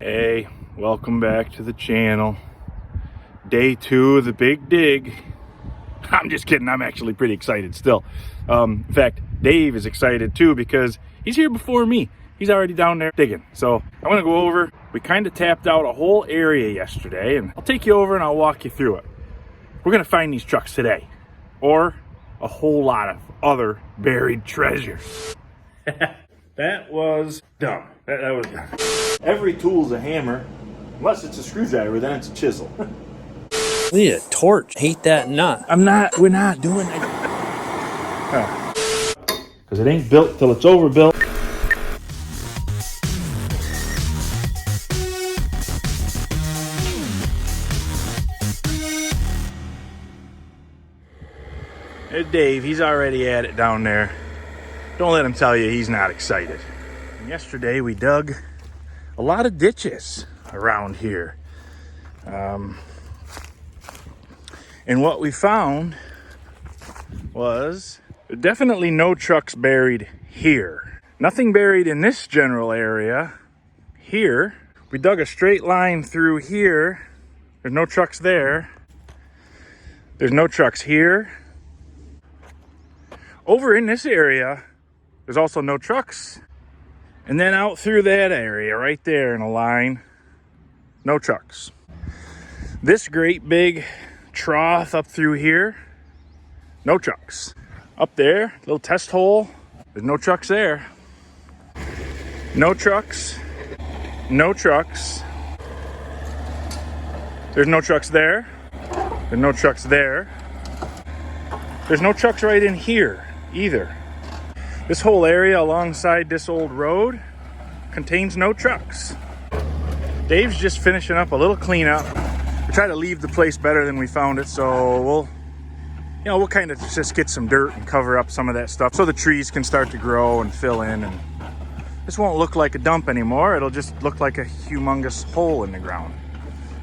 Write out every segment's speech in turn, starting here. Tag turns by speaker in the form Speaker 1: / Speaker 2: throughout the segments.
Speaker 1: Hey, welcome back to the channel. Day 2 of the big dig. I'm just kidding, I'm actually pretty excited still. In fact, Dave is excited too because he's here before me. He's already down there digging. So I want to go over. We kind of tapped out a whole area yesterday, and I'll take you over and I'll walk you through it. We're going to find these trucks today, or a whole lot of other buried treasures. That was dumb. That was dumb. Every tool's a hammer, unless it's a screwdriver, then it's a chisel.
Speaker 2: We need a torch. Hate that nut.
Speaker 1: We're not doing that. Because it ain't built till it's overbuilt. There's Dave, he's already at it down there. Don't let him tell you he's not excited. And yesterday we dug a lot of ditches around here. And what we found was definitely no trucks buried here. Nothing buried in this general area here. We dug a straight line through here. There's no trucks there. There's no trucks here. Over in this area, there's also no trucks. And then out through that area right there in a line, no trucks. This great big trough up through here, no trucks. Up there, little test hole, there's no trucks there. No trucks, no trucks. There's no trucks there. There's no trucks there. There's no trucks right in here either. This whole area alongside this old road contains no trucks. Dave's just finishing up a little cleanup. We try to leave the place better than we found it, so we'll kind of just get some dirt and cover up some of that stuff so the trees can start to grow and fill in, and this won't look like a dump anymore. It'll just look like a humongous hole in the ground.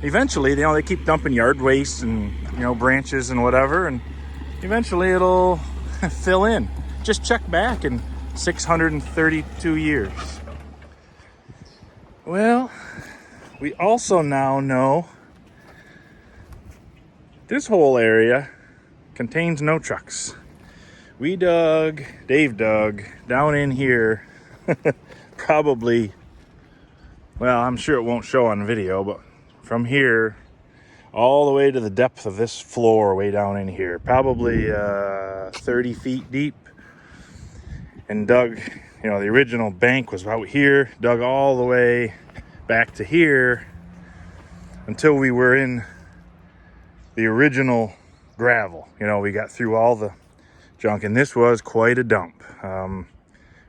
Speaker 1: Eventually, they keep dumping yard waste and branches and whatever, and eventually it'll fill in. Just check back in 632 years. Well, we also now know this whole area contains no trucks. Dave dug down in here, probably, well, I'm sure it won't show on video, but from here all the way to the depth of this floor way down in here, probably 30 feet deep, and dug, the original bank was out here, dug all the way back to here until we were in the original gravel. We got through all the junk, and this was quite a dump.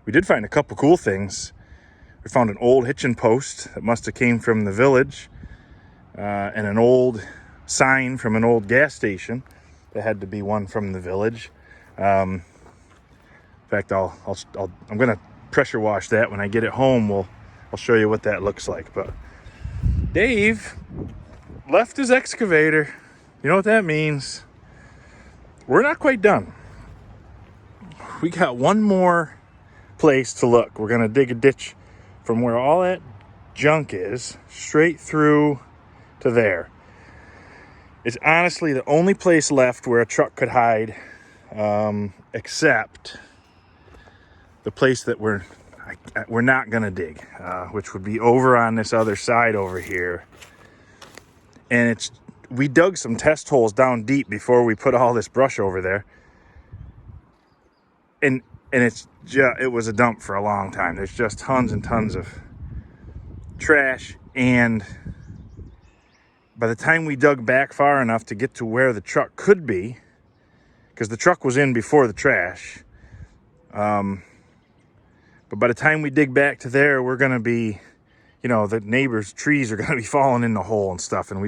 Speaker 1: We did find a couple cool things. We found an old hitching post that must have came from the village, and an old sign from an old gas station that had to be one from the village. In fact, I'm gonna pressure wash that when I get it home. I'll show you what that looks like. But Dave left his excavator. You know what that means? We're not quite done. We got one more place to look. We're gonna dig a ditch from where all that junk is straight through to there. It's honestly the only place left where a truck could hide, except the place that we're not gonna dig, which would be over on this other side over here. And we dug some test holes down deep before we put all this brush over there, and it was a dump for a long time. There's just tons and tons of trash, and by the time we dug back far enough to get to where the truck could be, because the truck was in before the trash, but by the time we dig back to there, we're going to be, the neighbors' trees are going to be falling in the hole and stuff, and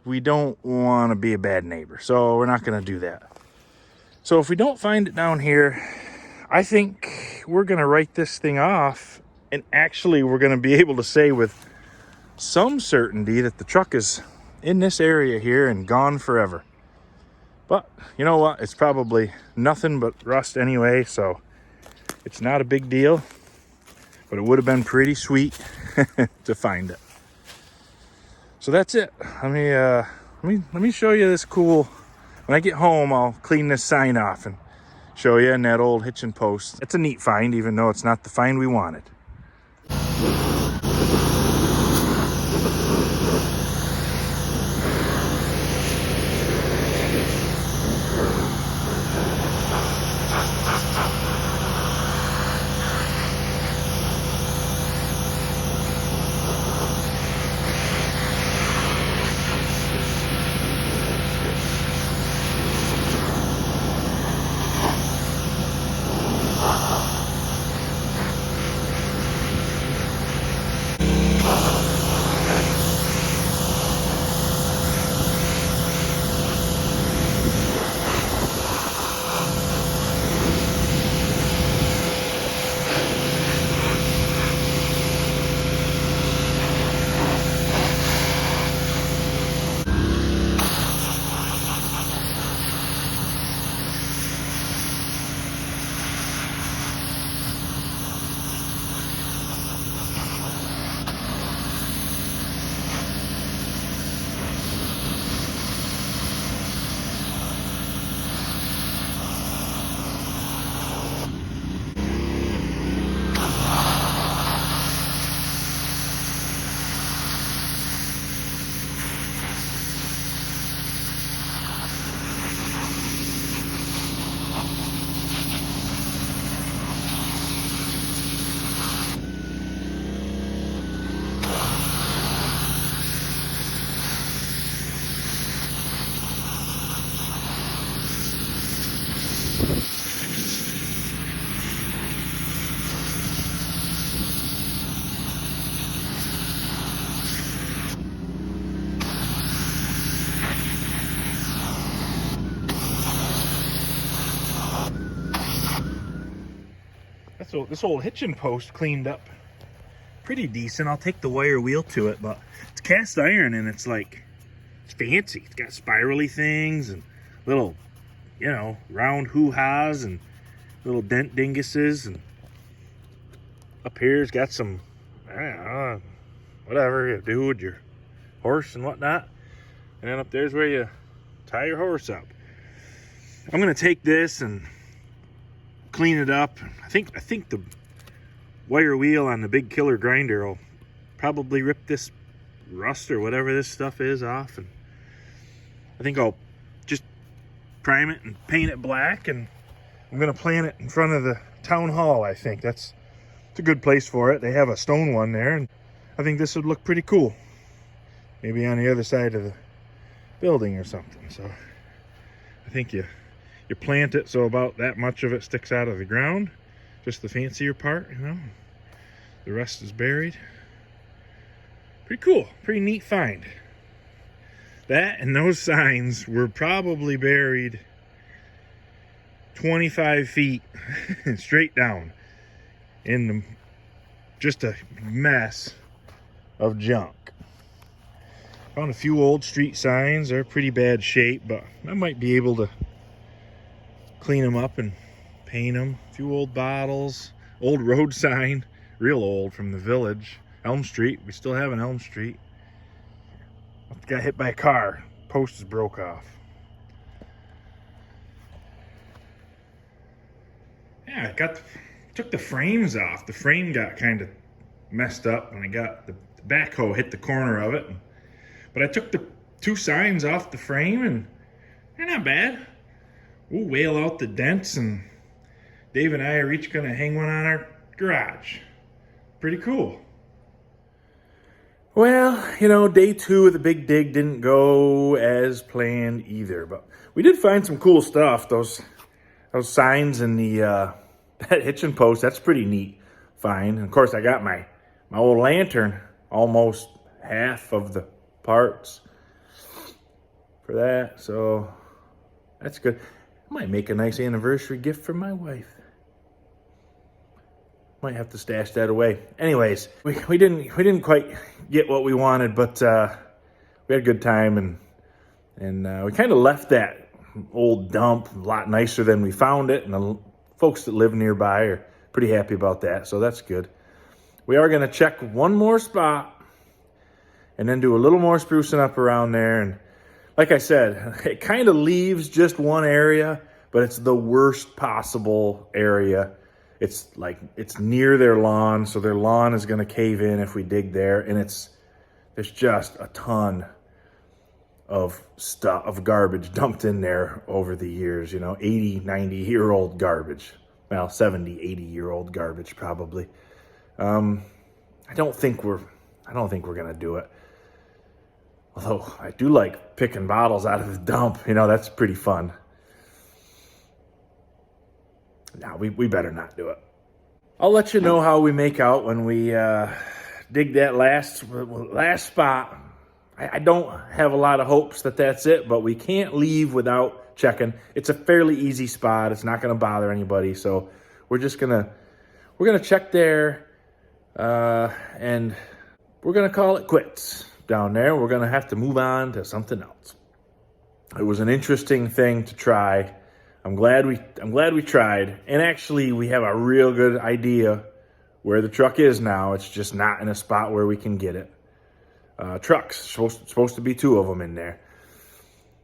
Speaker 1: we don't want to be a bad neighbor, so we're not going to do that. So if we don't find it down here, I think we're going to write this thing off, and actually we're going to be able to say with some certainty that the truck is in this area here and gone forever. But you know what? It's probably nothing but rust anyway, so it's not a big deal. but it would have been pretty sweet to find it. So that's it. Let me show you this cool. When I get home, I'll clean this sign off and show you in that old hitching post. It's a neat find, even though it's not the find we wanted. So this old hitching post cleaned up pretty decent. I'll take the wire wheel to it, but it's cast iron and it's like, it's fancy. It's got spirally things and little, you know, round hoo-has and little dent dinguses, and up here's got some, I don't know, whatever you do with your horse and whatnot. And then up there's where you tie your horse up. I'm gonna take this and clean it up. I think the wire wheel on the big killer grinder will probably rip this rust or whatever this stuff is off, and I think I'll just prime it and paint it black, and I'm gonna plant it in front of the town hall. I think it's a good place for it. They have a stone one there, and I think this would look pretty cool, maybe on the other side of the building or something. So I think you plant it so about that much of it sticks out of the ground, just the fancier part, you know, the rest is buried. Pretty cool, pretty neat find. That and those signs were probably buried 25 feet straight down in just a mess of junk. Found a few old street signs. They're pretty bad shape, but I might be able to clean them up and paint them. A few old bottles, old road sign, real old, from the village. Elm Street, we still have an Elm Street. Got hit by a car, post is broke off. Yeah, took the frames off. The frame got kind of messed up when I got the backhoe hit the corner of it. But I took the two signs off the frame and they're not bad. We'll whale out the dents, and Dave and I are each gonna hang one on our garage. Pretty cool. Well, you know, day 2 of the big dig didn't go as planned either, but we did find some cool stuff. Those signs and the that hitching post, that's pretty neat find. And of course, I got my old lantern, almost half of the parts for that, so that's good. I might make a nice anniversary gift for my wife. Might have to stash that away. Anyways, we didn't quite get what we wanted, but we had a good time, and we kind of left that old dump a lot nicer than we found it, and the folks that live nearby are pretty happy about that, so that's good. We are going to check one more spot and then do a little more sprucing up around there. And like I said, it kind of leaves just one area, but it's the worst possible area. It's near their lawn, so their lawn is going to cave in if we dig there. And there's just a ton of stuff, of garbage dumped in there over the years, 80, 90-year-old garbage. Well, 70, 80-year-old garbage probably. I don't think we're going to do it. Although I do like picking bottles out of the dump. That's pretty fun. No, we better not do it. I'll let you know how we make out when we dig that last spot. I don't have a lot of hopes that that's it, but we can't leave without checking. It's a fairly easy spot. It's not going to bother anybody, so we're gonna check there, and we're gonna call it quits down there. We're gonna have to move on to something else. It was an interesting thing to try. I'm glad we tried, and actually we have a real good idea where the truck is now. It's just not in a spot where we can get it. Trucks, supposed to be 2 of them in there.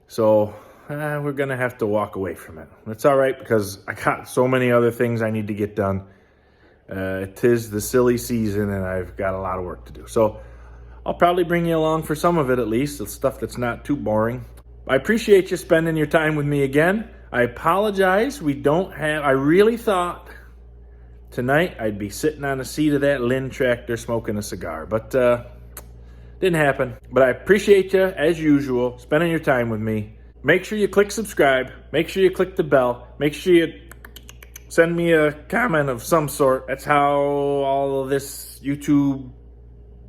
Speaker 1: So we're going to have to walk away from it. It's all right because I got so many other things I need to get done. It is the silly season and I've got a lot of work to do. So I'll probably bring you along for some of it at least. It's stuff that's not too boring. I appreciate you spending your time with me again. I apologize. I really thought tonight I'd be sitting on the seat of that Lynn tractor smoking a cigar, but didn't happen. But I appreciate you, as usual, spending your time with me. Make sure you click subscribe. Make sure you click the bell. Make sure you send me a comment of some sort. That's how all of this YouTube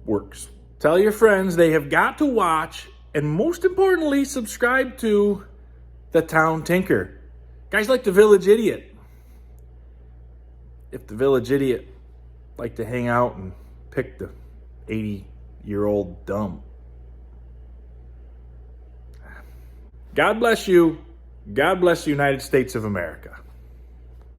Speaker 1: works. Tell your friends they have got to watch, and most importantly, subscribe to The Town Tinker. Guys like The Village Idiot. If The Village Idiot like to hang out and pick the 80-year-old dumb. God bless you. God bless the United States of America.